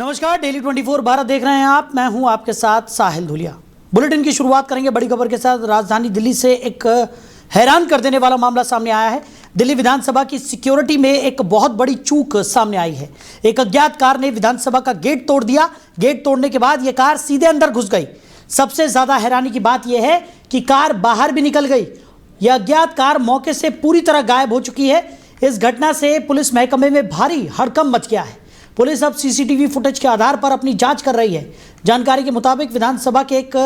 नमस्कार, डेली 24 भारत देख रहे हैं आप। मैं हूं आपके साथ साहिल धुलिया। बुलेटिन की शुरुआत करेंगे बड़ी खबर के साथ। राजधानी दिल्ली से एक हैरान कर देने वाला मामला सामने आया है। दिल्ली विधानसभा की सिक्योरिटी में एक बहुत बड़ी चूक सामने आई है। एक अज्ञात कार ने विधानसभा का गेट तोड़ दिया। गेट तोड़ने के बाद यह कार सीधे अंदर घुस गई। सबसे ज्यादा हैरानी की बात यह है कि कार बाहर भी निकल गई। यह अज्ञात कार मौके से पूरी तरह गायब हो चुकी है। इस घटना से पुलिस महकमे में भारी हड़कंप मच गया है। पुलिस अब सीसीटीवी फुटेज के आधार पर अपनी जांच कर रही है। जानकारी के मुताबिक विधानसभा के एक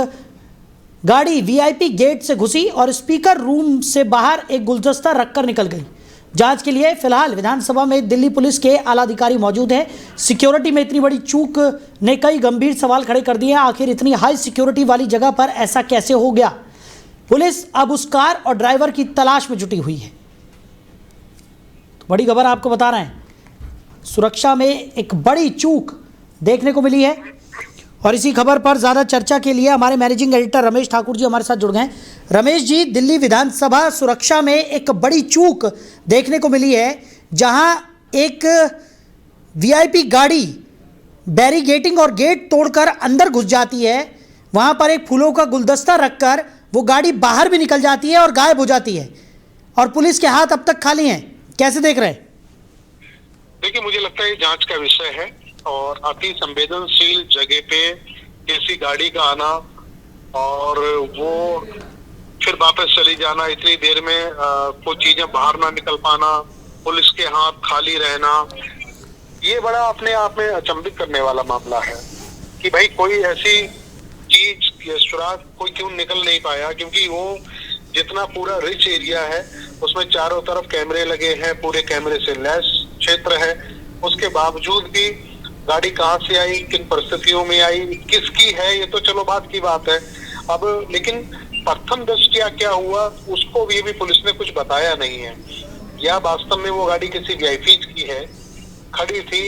गाड़ी वीआईपी गेट से घुसी और स्पीकर रूम से बाहर एक गुलदस्ता रखकर निकल गई। जांच के लिए फिलहाल विधानसभा में दिल्ली पुलिस के आला अधिकारी मौजूद हैं। सिक्योरिटी में इतनी बड़ी चूक ने कई गंभीर सवाल खड़े कर दिए हैं। आखिर इतनी हाई सिक्योरिटी वाली जगह पर ऐसा कैसे हो गया? पुलिस अब उस कार और ड्राइवर की तलाश में जुटी हुई है। तो बड़ी खबर आपको बता रहे हैं, सुरक्षा में एक बड़ी चूक देखने को मिली है। और इसी खबर पर ज़्यादा चर्चा के लिए हमारे मैनेजिंग एडिटर रमेश ठाकुर जी हमारे साथ जुड़ गए। रमेश जी, दिल्ली विधानसभा सुरक्षा में एक बड़ी चूक देखने को मिली है, जहां एक वीआईपी गाड़ी बैरिगेटिंग और गेट तोड़कर अंदर घुस जाती है। वहां पर एक फूलों का गुलदस्ता रखकर वो गाड़ी बाहर भी निकल जाती है और गायब हो जाती है, और पुलिस के हाथ अब तक खाली हैं। कैसे देख रहे हैं? देखिए, मुझे लगता है ये जांच का विषय है और अति संवेदनशील जगह पे किसी गाड़ी का आना और वो फिर वापस चली जाना, इतनी देर में कुछ चीजें बाहर ना निकल पाना, पुलिस के हाथ खाली रहना, ये बड़ा अपने आप में अचंभित करने वाला मामला है कि भाई कोई ऐसी चीज सुराग कोई क्यों निकल नहीं पाया। क्योंकि वो जितना पूरा रिच एरिया है उसमें चारों तरफ कैमरे लगे हैं, पूरे कैमरे से लैस क्षेत्र है, उसके बावजूद भी गाड़ी कहाँ से आई, किन परिस्थितियों में आई, किसकी है, ये तो चलो बात की बात है। अब लेकिन प्रथम दृष्टया क्या हुआ उसको भी पुलिस ने कुछ बताया नहीं है। या वास्तव में वो गाड़ी किसी वीआईपी की है, खड़ी थी,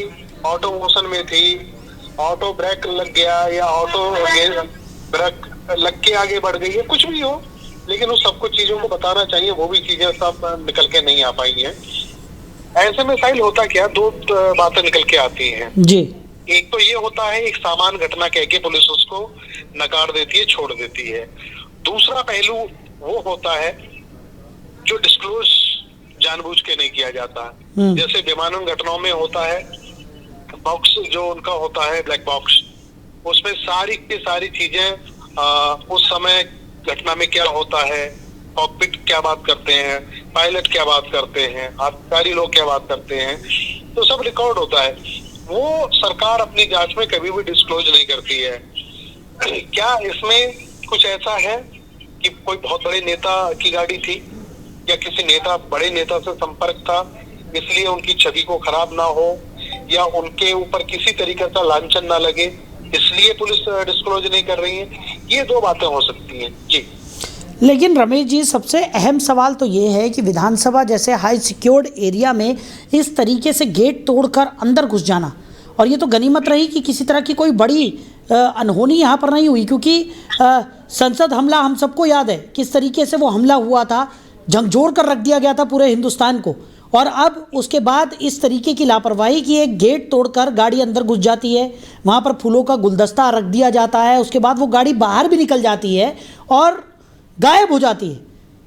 ऑटो मोशन में थी, ऑटो ब्रेक लग गया या ऑटो ब्रेक लग के आगे बढ़ गई है, कुछ भी हो, लेकिन उस सब कुछ चीजों को बताना चाहिए। वो भी चीजें सब निकल के नहीं आ पाई हैं। ऐसे में साहिल होता क्या, दो बातें निकल के आती हैं जी। एक तो ये होता है, एक सामान घटना कह के पुलिस उसको नकार देती है, छोड़ देती है। दूसरा पहलू वो होता है जो डिस्क्लोज जानबूझ के नहीं किया जाता। जैसे विमानन घटनाओं में होता है, बॉक्स जो उनका होता है ब्लैक बॉक्स, उसमें सारी की सारी चीजें उस समय घटना में क्या होता है, कॉकपिट क्या बात करते हैं, पायलट क्या बात करते हैं, अधिकारी लोग क्या बात करते हैं, तो सब रिकॉर्ड होता है। वो सरकार अपनी जांच में कभी भी डिस्क्लोज नहीं करती है। क्या इसमें कुछ ऐसा है कि कोई बहुत बड़े नेता की गाड़ी थी या किसी बड़े नेता से संपर्क था, इसलिए उनकी छवि को खराब ना हो या उनके ऊपर किसी तरीके का लांछन ना लगे, इसलिए पुलिस डिस्क्लोज नहीं कर रही है? ये दो बातें हो सकती हैं जी। लेकिन रमेश जी, सबसे अहम सवाल तो ये है कि विधानसभा जैसे हाई सिक्योर्ड एरिया में इस तरीके से गेट तोड़कर अंदर घुस जाना, और ये तो गनीमत रही कि किसी तरह की कोई बड़ी अनहोनी यहाँ पर नहीं हुई। क्योंकि संसद हमला हम सबको याद है किस तरीके से वो हमला हुआ था, झकझोर कर रख दिया गया था पूरे हिंदुस्तान को। और अब उसके बाद इस तरीके की लापरवाही कि एक गेट तोड़कर गाड़ी अंदर घुस जाती है, वहाँ पर फूलों का गुलदस्ता रख दिया जाता है, उसके बाद वो गाड़ी बाहर भी निकल जाती है और गायब हो जाती है।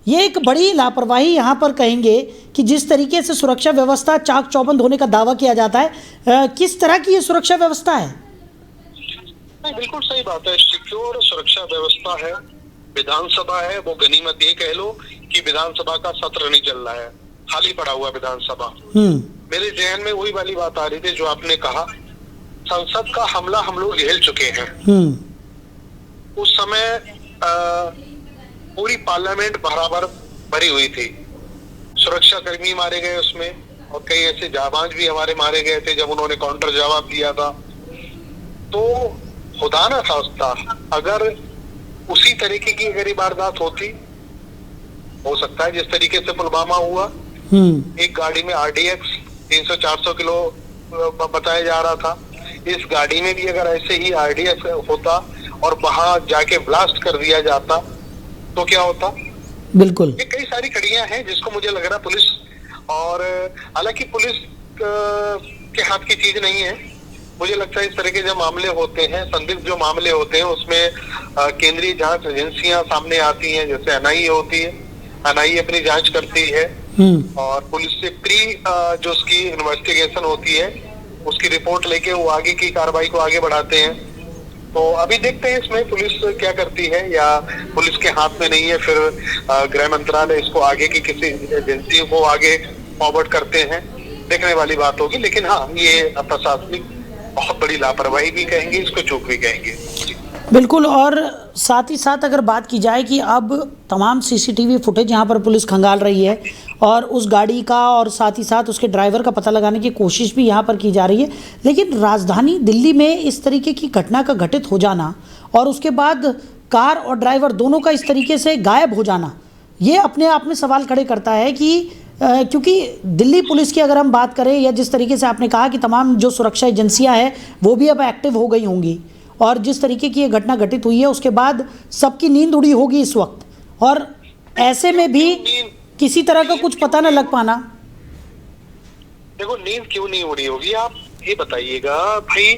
ये एक बड़ी लापरवाही यहाँ पर कहेंगे कि जिस तरीके से सुरक्षा व्यवस्था चाक चौबंद होने का दावा किया जाता है, किस तरह की ये सुरक्षा व्यवस्था है? नहीं, बिल्कुल सही बात है। सिक्योर सुरक्षा व्यवस्था है, विधानसभा है, वो गनीमत ये कह लो कि विधानसभा का सत्र नहीं चल रहा है, खाली पड़ा हुआ विधानसभा। मेरे जहन में वही वाली बात आ रही थी जो आपने कहा, संसद का हमला हम लोग झेल चुके हैं। उस समय पूरी पार्लियामेंट बराबर भरी हुई थी, सुरक्षा कर्मी मारे गए उसमें, और कई ऐसे जाबाज भी हमारे मारे गए थे जब उन्होंने काउंटर जवाब दिया था। तो खुदा ना खास्ता अगर उसी तरीके की अगर वारदात होती, हो सकता है जिस तरीके से पुलवामा हुआ, एक गाड़ी में RDX 300-400 किलो बताया जा रहा था, इस गाड़ी में भी अगर ऐसे ही RDX होता और वहां जाके ब्लास्ट कर दिया जाता तो क्या होता? बिल्कुल, ये कई सारी कड़ियां हैं जिसको मुझे लग रहा है पुलिस, और हालांकि पुलिस के हाथ की चीज नहीं है, मुझे लगता है इस तरह के जो मामले होते हैं, संदिग्ध जो मामले होते हैं, उसमें केंद्रीय जांच एजेंसियां सामने आती हैं, जैसे एनआईए होती है। एनआईए अपनी जांच करती है और पुलिस से प्री जो उसकी इन्वेस्टिगेशन होती है उसकी रिपोर्ट लेके वो आगे की कार्रवाई को आगे बढ़ाते हैं। तो अभी देखते हैं इसमें पुलिस क्या करती है, या पुलिस के हाथ में नहीं है, फिर गृह मंत्रालय इसको आगे की किसी एजेंसी को आगे फॉरवर्ड करते हैं, देखने वाली बात होगी। लेकिन हाँ, ये प्रशासनिक बहुत बड़ी लापरवाही भी कहेंगे, इसको चूक भी कहेंगे। बिल्कुल। और साथ ही साथ अगर बात की जाए कि अब तमाम सीसीटीवी फुटेज यहाँ पर पुलिस खंगाल रही है और उस गाड़ी का और साथ ही साथ उसके ड्राइवर का पता लगाने की कोशिश भी यहाँ पर की जा रही है, लेकिन राजधानी दिल्ली में इस तरीके की घटना का घटित हो जाना और उसके बाद कार और ड्राइवर दोनों का इस तरीके से गायब हो जाना, ये अपने आप में सवाल खड़े करता है कि क्योंकि दिल्ली पुलिस की अगर हम बात करें, या जिस तरीके से आपने कहा कि तमाम जो सुरक्षा एजेंसियां हैं वो भी अब एक्टिव हो गई होंगी, और जिस तरीके की ये घटना घटित हुई है उसके बाद सबकी नींद उड़ी होगी इस वक्त, और ऐसे में भी किसी तरह का कुछ पता न लग पाना। देखो, नींद क्यों नहीं उड़ी होगी, आप ये बताइएगा भाई।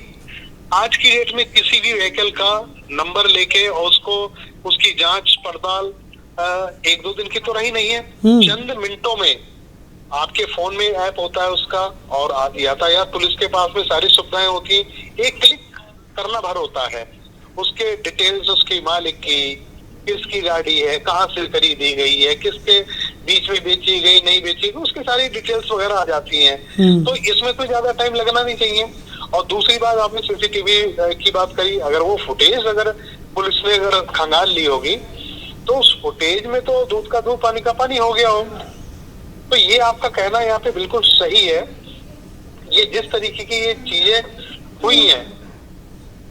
आज की डेट में किसी भी व्हीकल का नंबर लेके और उसको उसकी जांच पड़ताल 1-2 दिन की तो रही नहीं है। चंद मिनटों में आपके फोन में ऐप होता है उसका, और यातायात पुलिस के पास में सारी सुविधाएं होती है, एक क्लिक करना भर होता है। उसके डिटेल्स, उसकी मालिक की, किसकी गाड़ी है, कहाँ से खरीदी गई है, किसके बीच में बेची गई, नहीं बेची गई, उसकी सारी डिटेल्स वगैरह आ जाती हैं। तो इसमें कोई ज्यादा टाइम लगना नहीं चाहिए। और दूसरी बात, आपने सीसीटीवी की बात करी, अगर वो फुटेज अगर पुलिस ने अगर खंगाल ली होगी तो उस फुटेज में तो दूध का दूध पानी का पानी हो गया हो। तो ये आपका कहना यहाँ पे बिल्कुल सही है। ये जिस तरीके की ये चीजें हुई हैं,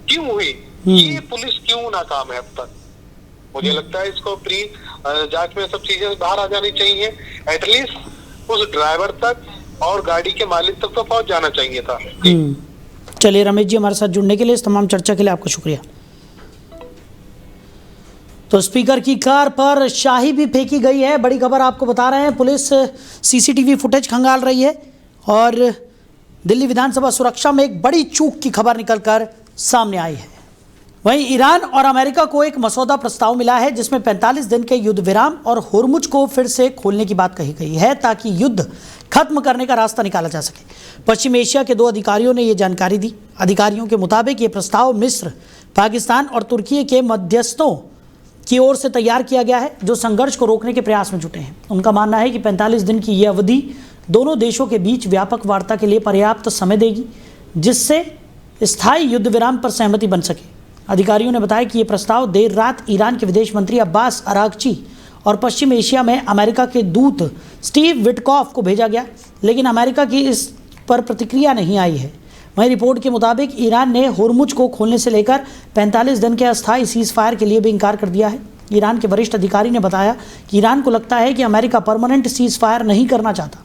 क्यों हुई, ये पुलिस क्यों नाकाम है अब तक? मुझे लगता है इसको प्री जांच में सब चीजें बाहर आ जानी चाहिए। एटलीस्ट उस ड्राइवर तक और गाड़ी के मालिक तक तो पहुंच जाना चाहिए था। चलिए रमेश जी, हमारे साथ जुड़ने के लिए, इस तमाम चर्चा के लिए आपका शुक्रिया। तो स्पीकर की कार पर शाही भी फेंकी गई है, बड़ी खबर आपको बता रहे हैं। पुलिस सीसीटीवी फुटेज खंगाल रही है और दिल्ली विधानसभा सुरक्षा में एक बड़ी चूक की खबर निकलकर सामने आई है। वहीं ईरान और अमेरिका को एक मसौदा प्रस्ताव मिला है जिसमें 45 दिन के युद्ध विराम और होर्मुज को फिर से खोलने की बात कही गई है ताकि युद्ध खत्म करने का रास्ता निकाला जा सके। पश्चिम एशिया के 2 अधिकारियों ने ये जानकारी दी। अधिकारियों के मुताबिक ये प्रस्ताव मिस्र, पाकिस्तान और तुर्की के मध्यस्थों की ओर से तैयार किया गया है जो संघर्ष को रोकने के प्रयास में जुटे हैं। उनका मानना है कि 45 दिन की यह अवधि दोनों देशों के बीच व्यापक वार्ता के लिए पर्याप्त समय देगी जिससे स्थायी युद्ध विराम पर सहमति बन सके। अधिकारियों ने बताया कि यह प्रस्ताव देर रात ईरान के विदेश मंत्री अब्बास अरागची और पश्चिम एशिया में अमेरिका के दूत स्टीव विटकॉफ को भेजा गया, लेकिन अमेरिका की इस पर प्रतिक्रिया नहीं आई है। वहीं रिपोर्ट के मुताबिक ईरान ने होर्मुज को खोलने से लेकर 45 दिन के अस्थायी सीज फायर के लिए भी इनकार कर दिया है। ईरान के वरिष्ठ अधिकारी ने बताया कि ईरान को लगता है कि अमेरिका परमानेंट सीज फायर नहीं करना चाहता।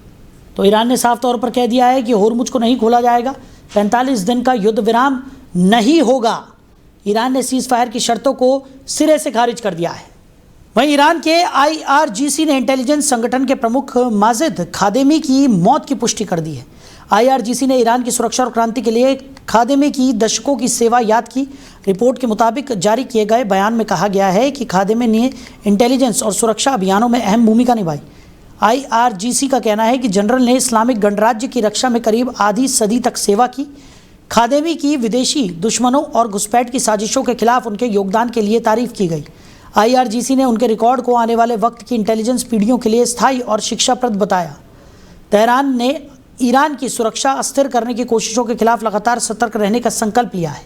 तो ईरान ने साफ तौर पर कह दिया है कि होर्मुज को नहीं खोला जाएगा, 45 दिन का युद्ध विराम नहीं होगा। ईरान ने सीज फायर की शर्तों को सिरे से खारिज कर दिया है। वहीं ईरान के IRGC ने इंटेलिजेंस संगठन के प्रमुख माजिद खादेमी की मौत की पुष्टि कर दी है। IRGC ने ईरान की सुरक्षा और क्रांति के लिए खादेमी की दशकों की सेवा याद की। रिपोर्ट के मुताबिक जारी किए गए बयान में कहा गया है कि खादेमी ने इंटेलिजेंस और सुरक्षा अभियानों में अहम भूमिका निभाई। IRGC का कहना है कि जनरल ने इस्लामिक गणराज्य की रक्षा में करीब आधी सदी तक सेवा की। खादेमी की विदेशी दुश्मनों और घुसपैठ की साजिशों के खिलाफ उनके योगदान के लिए तारीफ की गई। IRGC ने उनके रिकॉर्ड को आने वाले वक्त की इंटेलिजेंस पीढ़ियों के लिए स्थायी और शिक्षाप्रद बताया। तेहरान ने ईरान की सुरक्षा अस्थिर करने की कोशिशों के खिलाफ लगातार सतर्क रहने का संकल्प लिया है।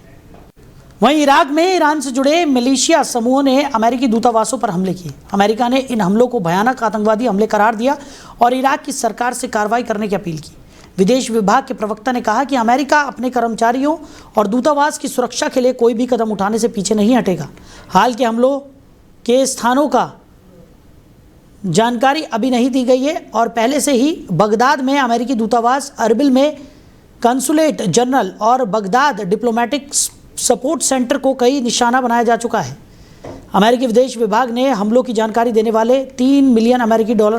वहीं इराक में ईरान से जुड़े मिलिशिया समूहों ने अमेरिकी दूतावासों पर हमले किए। अमेरिका ने इन हमलों को भयानक आतंकवादी हमले करार दिया और इराक की सरकार से कार्रवाई करने की अपील की। विदेश विभाग के प्रवक्ता ने कहा कि अमेरिका अपने कर्मचारियों और दूतावास की सुरक्षा के लिए कोई भी कदम उठाने से पीछे नहीं हटेगा। हाल के हमलों के स्थानों का जानकारी अभी नहीं दी गई है और पहले से ही बगदाद में अमेरिकी दूतावास, अरबिल में कंसुलेट जनरल और बगदाद डिप्लोमेटिक सपोर्ट सेंटर को कई निशाना बनाया जा चुका है। अमेरिकी विदेश विभाग ने हमलों की जानकारी देने वाले $3 मिलियन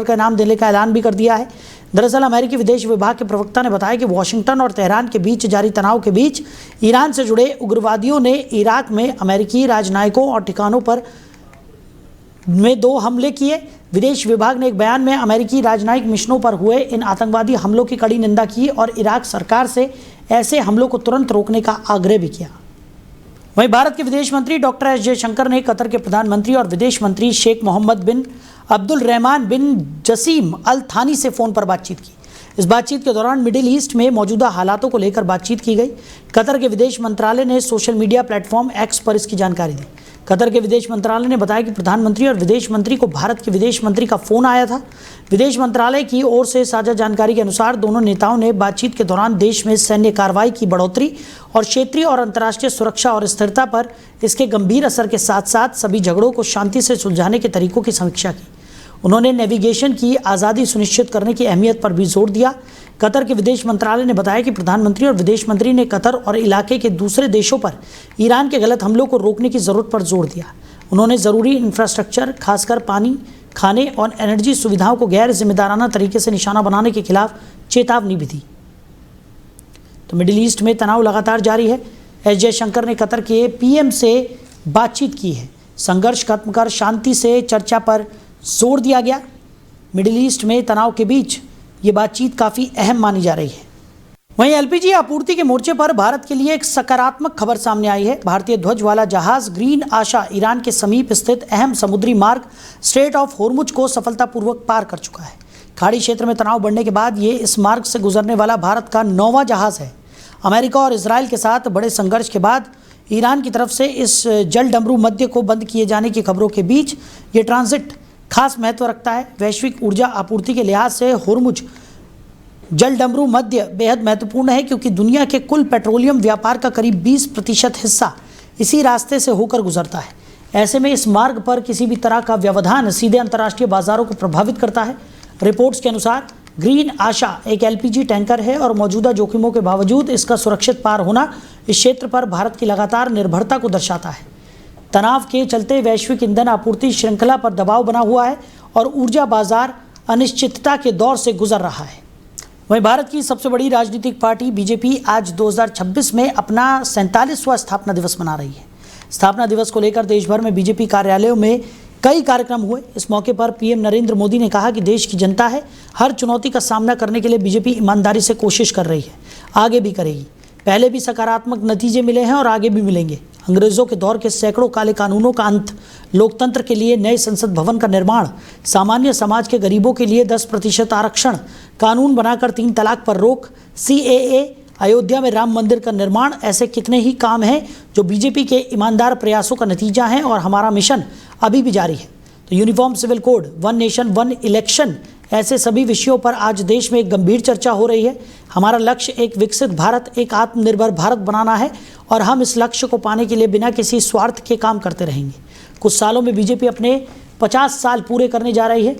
का इनाम देने का ऐलान भी कर दिया है। दरअसल अमेरिकी विदेश विभाग के प्रवक्ता ने बताया कि वॉशिंगटन और तेहरान के बीच जारी तनाव के बीच ईरान से जुड़े उग्रवादियों ने इराक में अमेरिकी राजनयिकों और ठिकानों पर में 2 हमले किए। विदेश विभाग ने एक बयान में अमेरिकी राजनयिक मिशनों पर हुए इन आतंकवादी हमलों की कड़ी निंदा की और इराक सरकार से ऐसे हमलों को तुरंत रोकने का आग्रह भी किया। वहीं भारत के विदेश मंत्री डॉक्टर एस जयशंकर ने कतर के प्रधानमंत्री और विदेश मंत्री शेख मोहम्मद बिन अब्दुल रहमान बिन जसीम अल थानी से फ़ोन पर बातचीत की। इस बातचीत के दौरान मिडिल ईस्ट में मौजूदा हालातों को लेकर बातचीत की गई। कतर के विदेश मंत्रालय ने सोशल मीडिया प्लेटफॉर्म एक्स पर इसकी जानकारी दी। कतर के विदेश मंत्रालय ने बताया कि प्रधानमंत्री और विदेश मंत्री को भारत के विदेश मंत्री का फ़ोन आया था। विदेश मंत्रालय की ओर से साझा जानकारी के अनुसार दोनों नेताओं ने बातचीत के दौरान देश में सैन्य कार्रवाई की बढ़ोतरी और क्षेत्रीय और अंतर्राष्ट्रीय सुरक्षा और स्थिरता पर इसके गंभीर असर के साथ साथ सभी झगड़ों को शांति से सुलझाने के तरीकों की समीक्षा की। उन्होंने नेविगेशन की आज़ादी सुनिश्चित करने की अहमियत पर भी जोर दिया। कतर के विदेश मंत्रालय ने बताया कि प्रधानमंत्री और विदेश मंत्री ने कतर और इलाके के दूसरे देशों पर ईरान के गलत हमलों को रोकने की ज़रूरत पर जोर दिया। उन्होंने ज़रूरी इंफ्रास्ट्रक्चर, खासकर पानी, खाने और एनर्जी सुविधाओं को गैर जिम्मेदाराना तरीके से निशाना बनाने के खिलाफ चेतावनी भी दी। तो मिडिल ईस्ट में तनाव लगातार जारी है। एस जयशंकर ने कतर के पीएम से बातचीत की है। संघर्ष खत्म कर शांति से चर्चा पर जोर दिया गया। मिडिल ईस्ट में तनाव के बीच ये बातचीत काफ़ी अहम मानी जा रही है। वहीं एलपीजी आपूर्ति के मोर्चे पर भारत के लिए एक सकारात्मक खबर सामने आई है। भारतीय ध्वज वाला जहाज ग्रीन आशा ईरान के समीप स्थित अहम समुद्री मार्ग स्ट्रेट ऑफ होर्मुज को सफलतापूर्वक पार कर चुका है। खाड़ी क्षेत्र में तनाव बढ़ने के बाद ये इस मार्ग से गुजरने वाला भारत का 9वां जहाज है। अमेरिका और इजराइल के साथ बड़े संघर्ष के बाद ईरान की तरफ से इस जल डमरू मध्य को बंद किए जाने की खबरों के बीच ये ट्रांजिट खास महत्व रखता है। वैश्विक ऊर्जा आपूर्ति के लिहाज से होर्मुज जल डमरू मध्य बेहद महत्वपूर्ण है क्योंकि दुनिया के कुल पेट्रोलियम व्यापार का करीब 20% हिस्सा इसी रास्ते से होकर गुजरता है। ऐसे में इस मार्ग पर किसी भी तरह का व्यवधान सीधे अंतर्राष्ट्रीय बाजारों को प्रभावित करता है। रिपोर्ट्स के अनुसार ग्रीन आशा एक एलपीजी टैंकर है और मौजूदा जोखिमों के बावजूद इसका सुरक्षित पार होना इस क्षेत्र पर भारत की लगातार निर्भरता को दर्शाता है। तनाव के चलते वैश्विक ईंधन आपूर्ति श्रृंखला पर दबाव बना हुआ है और ऊर्जा बाजार अनिश्चितता के दौर से गुजर रहा है। वहीं भारत की सबसे बड़ी राजनीतिक पार्टी बीजेपी आज 2026 में अपना 47वां स्थापना दिवस मना रही है। स्थापना दिवस को लेकर देश भर में बीजेपी कार्यालयों में कई कार्यक्रम हुए। इस मौके पर पीएम नरेंद्र मोदी ने कहा कि देश की जनता है, हर चुनौती का सामना करने के लिए बीजेपी ईमानदारी से कोशिश कर रही है, आगे भी करेगी। पहले भी सकारात्मक नतीजे मिले हैं और आगे भी मिलेंगे। अंग्रेजों के दौर के सैकड़ों काले कानूनों का अंत, लोकतंत्र के लिए नए संसद भवन का निर्माण, सामान्य समाज के गरीबों के लिए 10% आरक्षण, कानून बनाकर 3 तलाक पर रोक, CAA, अयोध्या में राम मंदिर का निर्माण, ऐसे कितने ही काम हैं जो बीजेपी के ईमानदार प्रयासों का नतीजा है और हमारा मिशन अभी भी जारी है। तो uniform civil code, 1 nation 1 election, ऐसे सभी विषयों पर आज देश में एक गंभीर चर्चा हो रही है। हमारा लक्ष्य एक विकसित भारत, एक आत्मनिर्भर भारत बनाना है और हम इस लक्ष्य को पाने के लिए बिना किसी स्वार्थ के काम करते रहेंगे। कुछ सालों में बीजेपी अपने 50 साल पूरे करने जा रही है।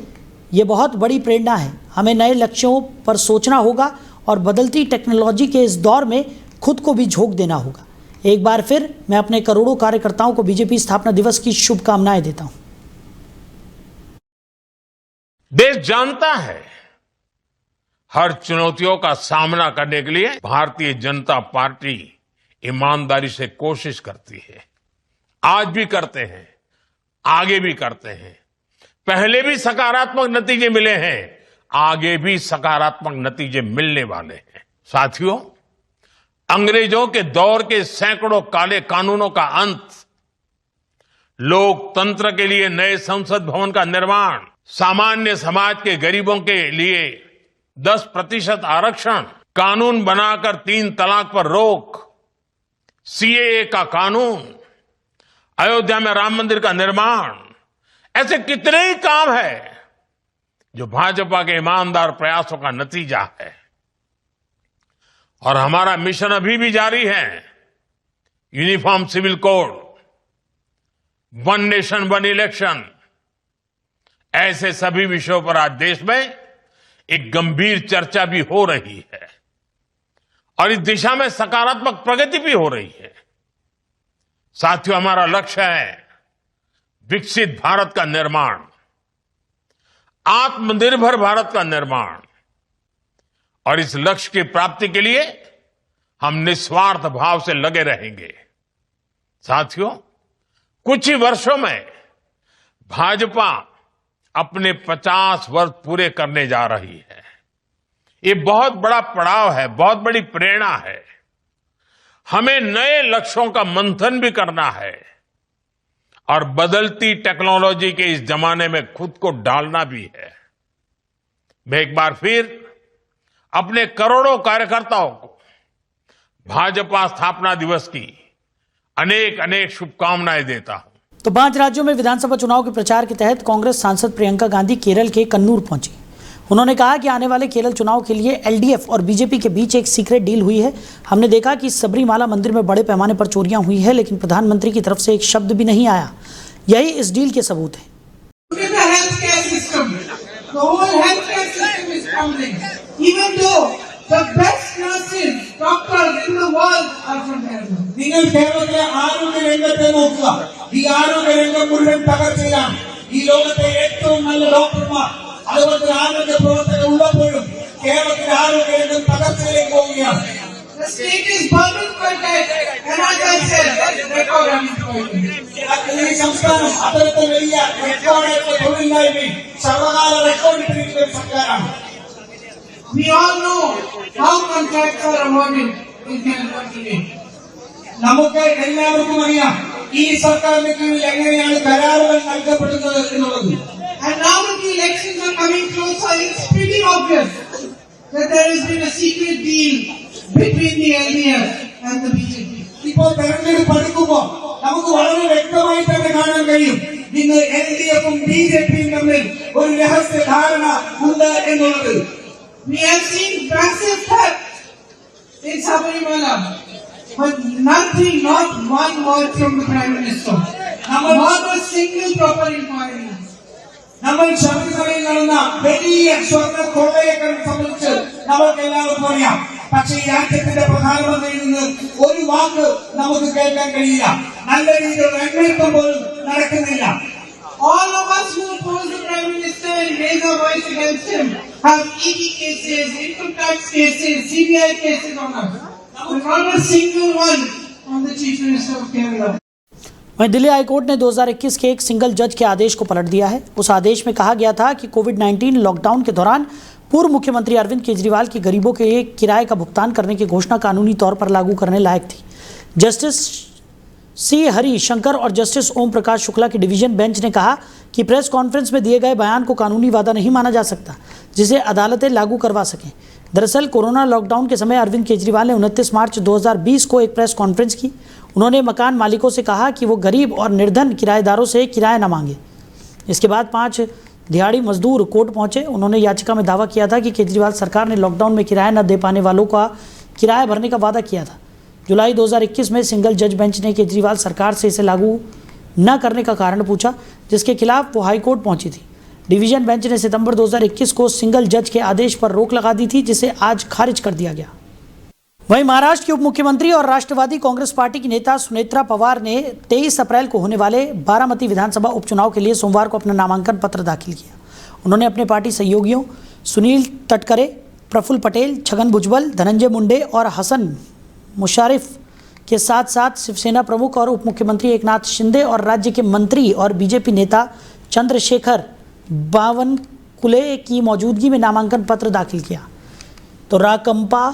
ये बहुत बड़ी प्रेरणा है। हमें नए लक्ष्यों पर सोचना होगा और बदलती टेक्नोलॉजी के इस दौर में खुद को भी झोंक देना होगा। एक बार फिर मैं अपने करोड़ों कार्यकर्ताओं को बीजेपी स्थापना दिवस की शुभकामनाएं देता हूं। देश जानता है हर चुनौतियों का सामना करने के लिए भारतीय जनता पार्टी ईमानदारी से कोशिश करती है। आज भी करते हैं, आगे भी करते हैं। पहले भी सकारात्मक नतीजे मिले हैं, आगे भी सकारात्मक नतीजे मिलने वाले हैं। साथियों, अंग्रेजों के दौर के सैकड़ों काले कानूनों का अंत, लोकतंत्र के लिए नए संसद भवन का निर्माण, सामान्य समाज के गरीबों के लिए 10% आरक्षण, कानून बनाकर 3 तलाक पर रोक, CAA का कानून, अयोध्या में राम मंदिर का निर्माण, ऐसे कितने ही काम हैं जो भाजपा के ईमानदार प्रयासों का नतीजा है। और हमारा मिशन अभी भी जारी है। Uniform civil code, 1 nation 1 election, ऐसे सभी विषयों पर आज देश में एक गंभीर चर्चा भी हो रही है और इस दिशा में सकारात्मक प्रगति भी हो रही है। साथियों, हमारा लक्ष्य है विकसित भारत का निर्माण, आत्मनिर्भर भारत का निर्माण, और इस लक्ष्य की प्राप्ति के लिए हम निस्वार्थ भाव से लगे रहेंगे। साथियों, कुछ ही वर्षों में भाजपा अपने 50 वर्ष पूरे करने जा रही है। ये बहुत बड़ा पड़ाव है, बहुत बड़ी प्रेरणा है। हमें नए लक्ष्यों का मंथन भी करना है और बदलती टेक्नोलॉजी के इस जमाने में खुद को डालना भी है। मैं एक बार फिर अपने करोड़ों कार्यकर्ताओं को भाजपा स्थापना दिवस की अनेक अनेक शुभकामनाएं देता हूं। तो 5 राज्यों में विधानसभा चुनाव के प्रचार के तहत कांग्रेस सांसद प्रियंका गांधी केरल के कन्नूर पहुंची। उन्होंने कहा कि आने वाले केरल चुनाव के लिए एलडीएफ और बीजेपी के बीच एक सीक्रेट डील हुई है। हमने देखा कि सबरीमाला मंदिर में बड़े पैमाने पर चोरियां हुई है, लेकिन प्रधानमंत्री की तरफ से एक शब्द भी नहीं आया। यही इस डील के सबूत है। നിങ്ങൾ കേരളത്തിലെ ആരോഗ്യ രംഗത്തെ നോക്കുക. ഈ ആരോഗ്യ രംഗം മുഴുവൻ തകർച്ചയിലാണ്. ഈ ലോകത്തെ ഏറ്റവും നല്ല ഡോക്ടർമാർ അതുപോലെ ആരോഗ്യ പ്രവർത്തകർ ഉള്ളപ്പോഴും കേരളത്തിലെ ആരോഗ്യ രംഗം തകർച്ചയിലേക്ക് പോവുകയാണ്. ഈ സംസ്ഥാനം അത്തരത്തിൽ വലിയ റെക്കോർഡായിട്ടുള്ള തൊഴിലില്ലായ്മയും സർവകാല റെക്കോർഡിട്ടിരിക്കുന്ന ഒരു സർക്കാരാണ്. We all know how contracts are awarded in Kerala today. നമുക്ക് എല്ലാവർക്കും അറിയാം ഈ സർക്കാരിന്റെ കീഴിൽ എങ്ങനെയാണ് കരാറുകൾ നൽകപ്പെടുന്നത് എന്നുള്ളത്. And now that the elections are coming closer, it's pretty obvious that there has been a secret deal between the LDF and the BJP. ഇപ്പോൾ തെരഞ്ഞെടുപ്പ് അടുക്കുമ്പോൾ നമുക്ക് വളരെ വ്യക്തമായി തന്നെ കാണാൻ കഴിയും ഇന്ന് LDFും BJPയും തമ്മിൽ ഒരു രഹസ്യ ധാരണ ഉണ്ട് എന്നുള്ളത്. We have seen massive theft in Sabrimala, but nothing, not one word from the Prime Minister. Not a single proper inquiry. നമ്മൾ ശബരിമലയിൽ നടന്ന വലിയ സ്വർണ്ണ കൊള്ളയെ സംബന്ധിച്ച് നമ്മൾക്ക് എല്ലാവർക്കും അറിയാം. പക്ഷേ ഈ രാജ്യത്തിന്റെ പ്രധാനമന്ത്രിയിൽ നിന്ന് ഒരു വാക്ക് നമുക്ക് കേൾക്കാൻ കഴിയില്ല. നല്ല രീതിയിലുള്ള അന്വേഷണം പോലും നടക്കുന്നില്ല. All of us who oppose the Prime Minister and raise our voice against him have ED cases, income tax cases, CBI cases on us. Not a single one on the Chief Minister of Kerala. वहीं Delhi high court ने 2021 के एक single जज के आदेश को पलट दिया है। उस आदेश में कहा गया था कि कोविड-19 लॉकडाउन के दौरान पूर्व मुख्यमंत्री अरविंद केजरीवाल की गरीबों के लिए किराए का भुगतान करने की घोषणा कानूनी तौर पर लागू करने लायक थी। जस्टिस सी हरि शंकर और जस्टिस ओम प्रकाश शुक्ला की डिवीजन बेंच ने कहा कि प्रेस कॉन्फ्रेंस में दिए गए बयान को कानूनी वादा नहीं माना जा सकता जिसे अदालतें लागू करवा सकें। दरअसल कोरोना लॉकडाउन के समय अरविंद केजरीवाल ने 29 मार्च 2020 को एक प्रेस कॉन्फ्रेंस की। उन्होंने मकान मालिकों से कहा कि वो गरीब और निर्धन किराएदारों से किराया न मांगे। इसके बाद 5 दिहाड़ी मजदूर कोर्ट पहुंचे। उन्होंने याचिका में दावा किया था कि केजरीवाल सरकार ने लॉकडाउन में किराया न दे पाने वालों का किराया भरने का वादा किया था। जुलाई 2021 में सिंगल जज बेंच ने केजरीवाल सरकार से इसे लागू न करने का कारण पूछा, जिसके खिलाफ वो हाईकोर्ट पहुंची थी। डिवीजन बेंच ने सितंबर 2021 को सिंगल जज के आदेश पर रोक लगा दी थी, जिसे आज खारिज कर दिया गया। वहीं महाराष्ट्र के उप मुख्यमंत्री और राष्ट्रवादी कांग्रेस पार्टी की नेता सुनेत्रा पवार ने 23 अप्रैल को होने वाले बारामती विधानसभा उपचुनाव के लिए सोमवार को अपना नामांकन पत्र दाखिल किया। उन्होंने अपने पार्टी सहयोगियों सुनील तटकरे, प्रफुल्ल पटेल, छगन भुजबल, धनंजय मुंडे और हसन मुशर्रफ के साथ साथ शिवसेना प्रमुख और उप मुख्यमंत्री एकनाथ शिंदे और राज्य के मंत्री और बीजेपी नेता चंद्रशेखर बावनकुले की मौजूदगी में नामांकन पत्र दाखिल किया। तो राकंपा,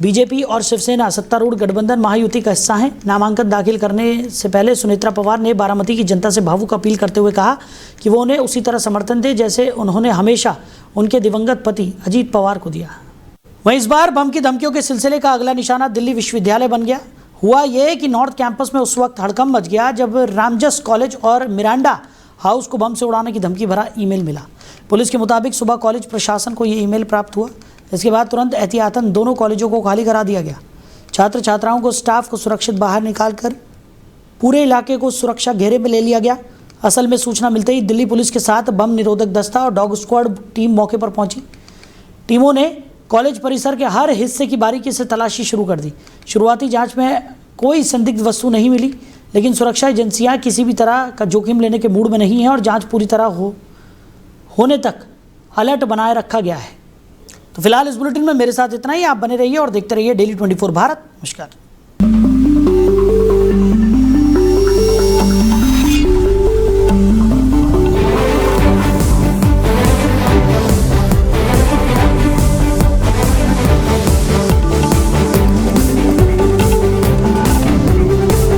बीजेपी और शिवसेना सत्तारूढ़ गठबंधन महायुति का हिस्सा हैं। नामांकन दाखिल करने से पहले सुनेत्रा पवार ने बारामती की जनता से भावुक अपील करते हुए कहा कि वो उन्हें उसी तरह समर्थन दे जैसे उन्होंने हमेशा उनके दिवंगत पति अजीत पवार को दिया। वहीं इस बार बम की धमकियों के सिलसिले का अगला निशाना दिल्ली विश्वविद्यालय बन गया। हुआ ये कि नॉर्थ कैंपस में उस वक्त हड़कंप मच गया जब रामजस कॉलेज और मिरांडा हाउस को बम से उड़ाने की धमकी भरा ईमेल मिला। पुलिस के मुताबिक सुबह कॉलेज प्रशासन को ये ईमेल प्राप्त हुआ। इसके बाद तुरंत एहतियातन दोनों कॉलेजों को खाली करा दिया गया। छात्र छात्राओं को स्टाफ को सुरक्षित बाहर निकालकर पूरे इलाके को सुरक्षा घेरे में ले लिया गया। असल में सूचना मिलते ही दिल्ली पुलिस के साथ बम निरोधक दस्ता और डॉग स्क्वाड टीम मौके पर पहुंची। टीमों ने कॉलेज परिसर के हर हिस्से की बारीकी से तलाशी शुरू कर दी। शुरुआती जांच में कोई संदिग्ध वस्तु नहीं मिली, लेकिन सुरक्षा एजेंसियां किसी भी तरह का जोखिम लेने के मूड में नहीं है और जांच पूरी तरह होने तक अलर्ट बनाए रखा गया है। तो फिलहाल इस बुलेटिन में मेरे साथ इतना ही। आप बने रहिए और देखते रहिए डेली 24 भारत। नमस्कार।